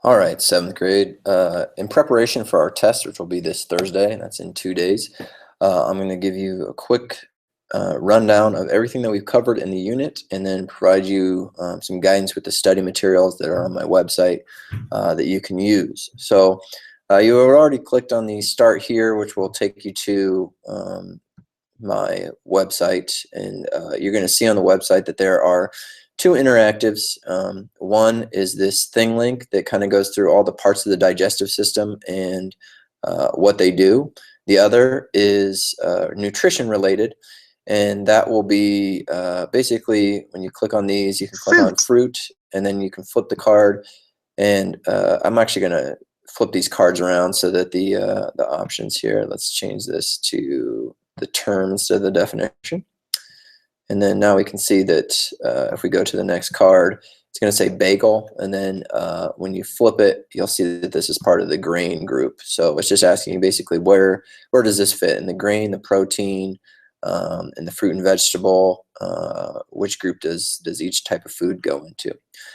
All right, seventh grade. In preparation for our test, which will be this Thursday, that's in 2 days, I'm going to give you a quick rundown of everything that we've covered in the unit and then provide you some guidance with the study materials that are on my website that you can use. So you have already clicked on the Start Here, which will take you to my website, and you're going to see on the website that there are two interactives. One is this thing link that kind of goes through all the parts of the digestive system and what they do. The other is nutrition related, and that will be basically when you click on these, you can click on fruit, and then you can flip the card. And I'm actually going to flip these cards around so that the options here, let's change this to the term instead of the definition. And then now we can see that if we go to the next card, it's going to say bagel. And then when you flip it, you'll see that this is part of the grain group. So it's just asking you basically where does this fit in the grain, the protein, and the fruit and vegetable, which group does each type of food go into.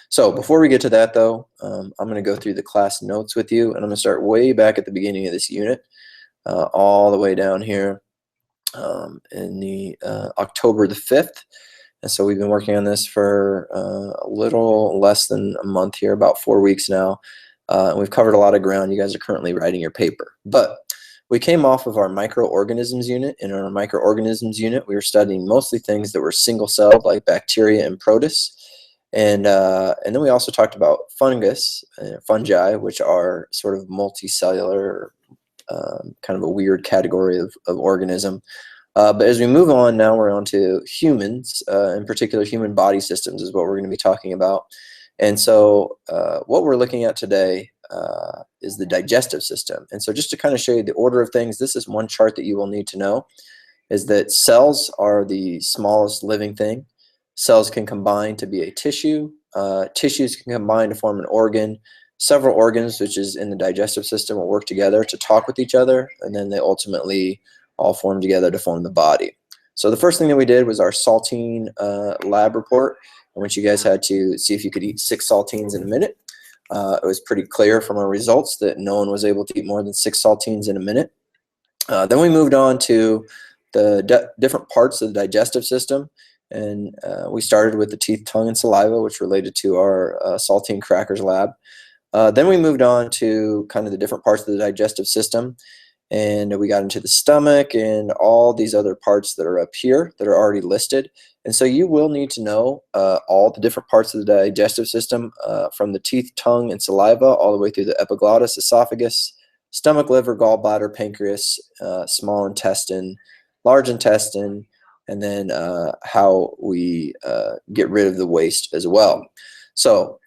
So before we get to that though, I'm going to go through the class notes with you, and I'm going to start way back at the beginning of this unit, all the way down here in the October the 5th. And so we've been working on this for a little less than a month here, about 4 weeks now. And we've covered a lot of ground. You guys are currently writing your paper. But we came off of our microorganisms unit. In our microorganisms unit, we were studying mostly things that were single-celled, like bacteria and protists. And then we also talked about fungi, which are sort of multicellular, kind of a weird category of organism. But as we move on, now we're on to humans, in particular human body systems is what we're going to be talking about. And so what we're looking at today is the digestive system. And so just to kind of show you the order of things, this is one chart that you will need to know, is that cells are the smallest living thing. Cells can combine to be a tissue. Tissues can combine to form an organ. Several organs, which is in the digestive system, will work together to talk with each other, and then they ultimately all form together to form the body. So the first thing that we did was our saltine lab report, in which you guys had to see if you could eat 6 saltines in a minute. It was pretty clear from our results that no one was able to eat more than 6 saltines in a minute. Then we moved on to the different parts of the digestive system, and we started with the teeth, tongue, and saliva, which related to our saltine crackers lab. Then we moved on to kind of the different parts of the digestive system, and we got into the stomach and all these other parts that are up here that are already listed. And so you will need to know all the different parts of the digestive system, from the teeth, tongue, and saliva all the way through the epiglottis, esophagus, stomach, liver, gallbladder, pancreas, small intestine, large intestine, and then how we get rid of the waste as well. So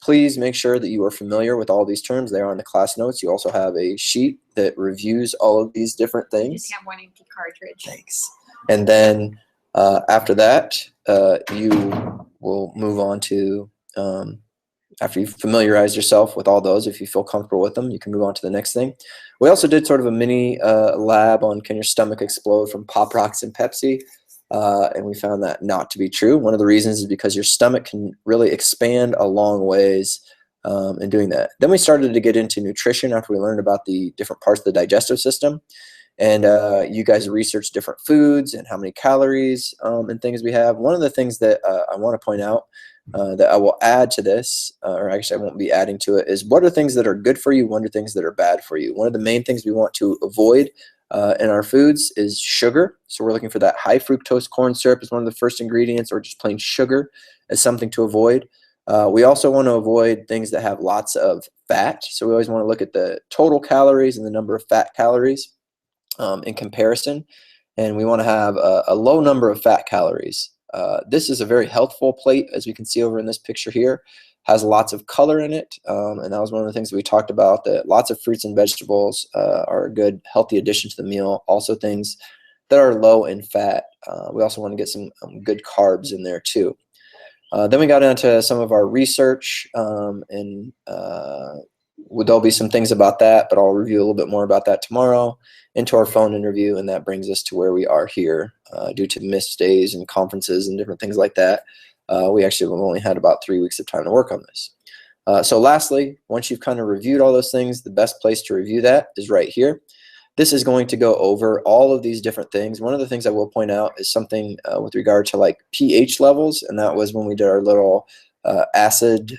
please make sure that you are familiar with all these terms. They are on the class notes. You also have a sheet that reviews all of these different things. Just have one empty cartridge. Thanks. And then after that, you will move on to, after you've familiarized yourself with all those, if you feel comfortable with them, you can move on to the next thing. We also did sort of a mini lab on can your stomach explode from Pop Rocks and Pepsi. And we found that not to be true. One of the reasons is because your stomach can really expand a long ways in doing that. Then we started to get into nutrition after we learned about the different parts of the digestive system. And you guys researched different foods and how many calories and things we have. One of the things that I want to point out that I will add to this, or actually I won't be adding to it, is what are things that are good for you, what are things that are bad for you. One of the main things we want to avoid in our foods is sugar. So we're looking for that high fructose corn syrup as one of the first ingredients, or just plain sugar as something to avoid. We also want to avoid things that have lots of fat. So we always want to look at the total calories and the number of fat calories in comparison. And we want to have a low number of fat calories. This is a very healthful plate, as we can see over in this picture here. Has lots of color in it, and that was one of the things that we talked about, that lots of fruits and vegetables are a good healthy addition to the meal. Also things that are low in fat. We also want to get some good carbs in there too. Then we got into some of our research, and there'll be some things about that, but I'll review a little bit more about that tomorrow, into our phone interview, and that brings us to where we are here due to missed days and conferences and different things like that. We actually have only had about 3 weeks of time to work on this. So lastly, once you've kind of reviewed all those things, the best place to review that is right here. This is going to go over all of these different things. One of the things I will point out is something with regard to like pH levels, and that was when we did our little acid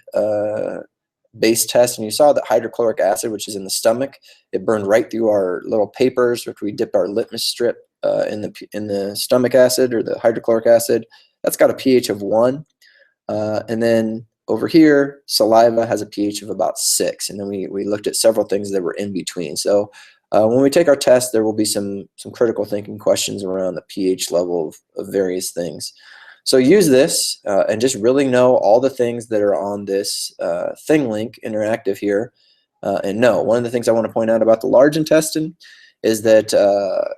base test, and you saw that hydrochloric acid, which is in the stomach, it burned right through our little papers, which we dipped our litmus strip in the stomach acid or the hydrochloric acid. That's got a pH of 1. And then over here, saliva has a pH of about 6. And then we looked at several things that were in between. So when we take our test, there will be some critical thinking questions around the pH level of various things. So use this and just really know all the things that are on this thing link interactive here. And no, one of the things I want to point out about the large intestine is that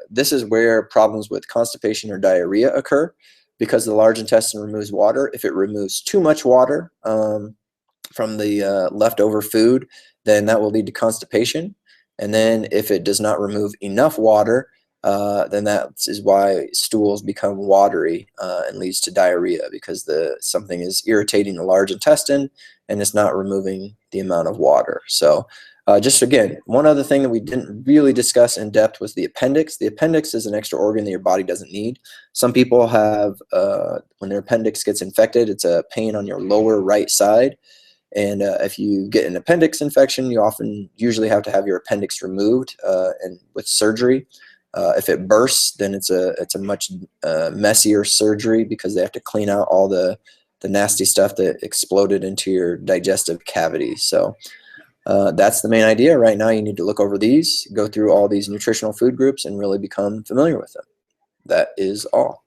this is where problems with constipation or diarrhea occur, because the large intestine removes water. If it removes too much water from the leftover food, then that will lead to constipation. And then if it does not remove enough water, then that is why stools become watery and leads to diarrhea, because something is irritating the large intestine and it's not removing the amount of water. So just again, one other thing that we didn't really discuss in depth was the appendix. The appendix is an extra organ that your body doesn't need. Some people have, when their appendix gets infected, it's a pain on your lower right side. And if you get an appendix infection, you usually have to have your appendix removed and with surgery. If it bursts, then it's a much messier surgery, because they have to clean out all the nasty stuff that exploded into your digestive cavity. So that's the main idea. Right now, you need to look over these, go through all these nutritional food groups, and really become familiar with them. That is all.